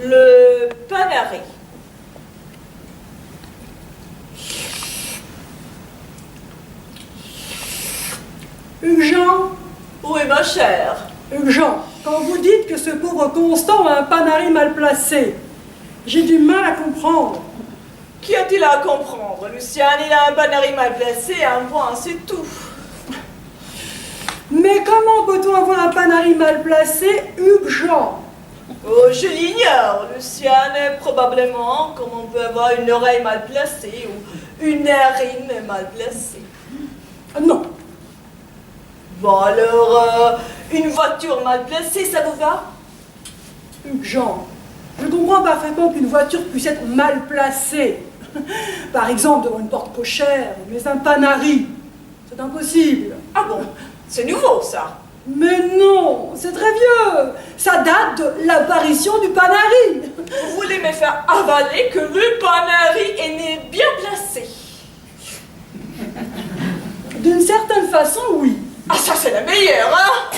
Le Panari. Hugues-Jean. Oui, ma chère. Hugues-Jean, quand vous dites que ce pauvre Constant a un Panari mal placé, j'ai du mal à comprendre. Qu'y a-t-il à comprendre, Luciane? Il a un Panari mal placé, un point, c'est tout. Mais comment peut-on avoir un Panari mal placé, Hugues-Jean? Oh, je l'ignore, Luciane. Probablement, comme on peut avoir une oreille mal placée ou une narine mal placée. Non. Bon, alors, une voiture mal placée, ça vous va? Hugues-Jean, je comprends parfaitement qu'une voiture puisse être mal placée. Par exemple, devant une porte cochère, mais un Panari, c'est impossible. Ah bon? C'est nouveau, ça. Mais non, c'est très vieux. Ça date de l'apparition du Panari. Vous voulez me faire avaler que le Panari est né bien placé? D'une certaine façon, oui. Ah, ça, c'est la meilleure, hein?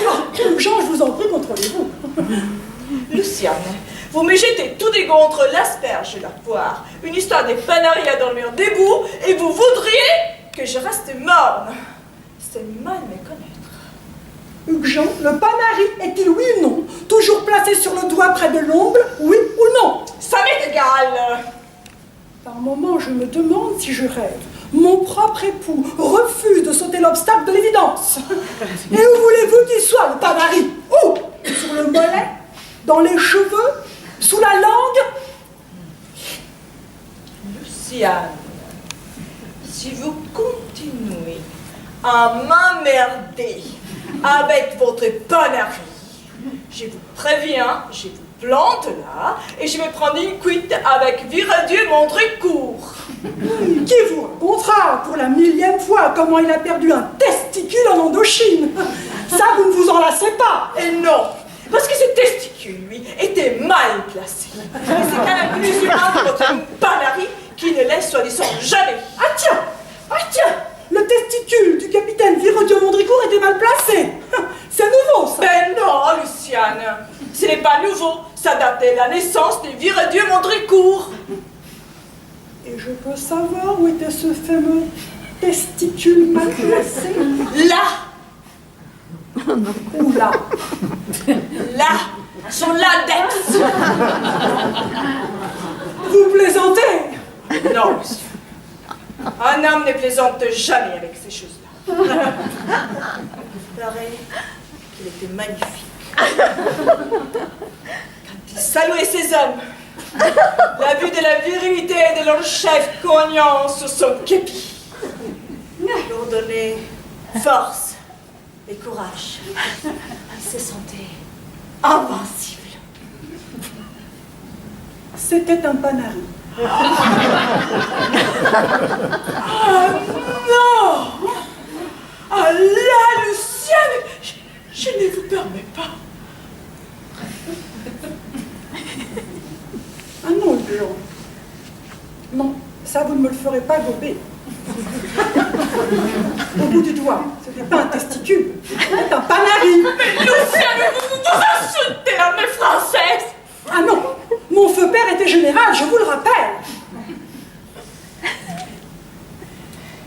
Jean, je vous en prie, contrôlez-vous. Luciane, vous me jetez tout des contre l'asperge et la poire. Une histoire des Panaris à dormir debout, et vous voudriez que je reste morne. C'est mal me connaître. Hugues-Jean, le Panari est-il oui ou non toujours placé sur le doigt près de l'ongle, oui ou non? Ça m'est égal. Par moments, je me demande si je rêve. Mon propre époux refuse de sauter l'obstacle de l'évidence. Et où voulez-vous qu'il soit, le Panari? Où? Sur le mollet? Dans les cheveux? Sous la langue? Luciane, si vous continuez à m'emmerder avec votre Panari, je vous préviens, je vous plante là, et je vais prendre une cuite avec Viradieu Montrécourt. Qui vous racontera pour la 1000e fois comment il a perdu un testicule en Indochine? Ça, vous ne vous en lassez pas. Et non, parce que ce testicule, lui, était mal placé. Et c'est quand même plus humain que votre Panari qui ne laisse soi-disant jamais. Ah tiens, le testicule du capitaine Viradieu Montrécourt était mal placé. C'est nouveau, ça. Ben non, Luciane, ce n'est pas nouveau. Ça datait de la naissance de Viradieu Montrécourt. Et je peux savoir où était ce fameux testicule mal placé? Là. Où là? Là, sur l'index. Vous plaisantez? Non, monsieur. Un homme ne plaisante jamais avec ces choses-là. Il paraît qu'il était magnifique. Quand il saluait ses hommes, la vue de la virilité de leur chef cognant sur son képi leur donnait force et courage. Il se sentait invincible. C'était un Panari. Ah non! Ah là, Luciane, je ne vous permets pas. Ah non, Jean. Non, ça vous ne me le ferez pas gober. Au bout du doigt, ce n'est pas un testicule, c'est un Panari. Mais Luciane, vous insultez l'armée française. Ah non, mon feu père était général, je vous le rappelle.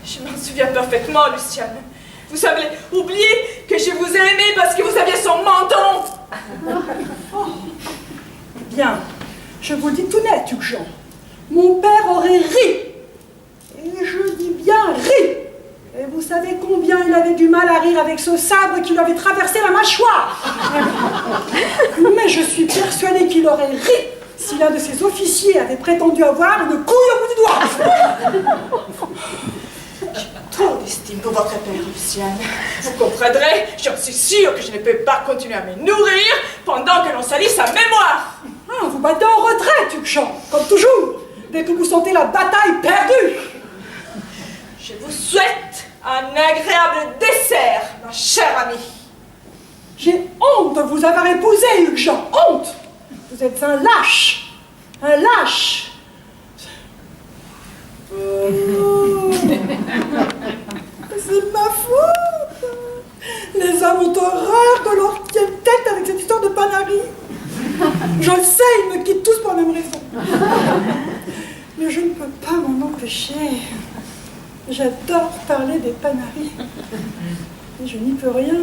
Je m'en souviens parfaitement, Luciane. Vous avez oublié que je vous ai aimé parce que vous aviez son menton. Oh. Bien, je vous le dis tout net, Hugues-Jean. Mon père aurait ri. Et je dis bien ri. Et vous savez combien il avait du mal à rire avec ce sabre qui lui avait traversé la mâchoire. Mais je suis persuadée qu'il aurait ri si l'un de ses officiers avait prétendu avoir une couille au bout du doigt. Trop d'estime pour votre père, Luciane. Vous comprendrez, j'en suis sûre que je ne peux pas continuer à me nourrir pendant que l'on salit sa mémoire. Ah, vous battez en retraite, Hugues-Jean, comme toujours, dès que vous sentez la bataille perdue. Je vous souhaite un agréable dessert, ma chère amie. J'ai honte de vous avoir épousé, Hugues-Jean, honte. Vous êtes un lâche, un lâche. C'est ma faute. Les hommes ont horreur que l'on tienne tête avec cette histoire de Panari. Je le sais, ils me quittent tous pour la même raison. Mais je ne peux pas m'en empêcher. J'adore parler des Panaris. Et je n'y peux rien.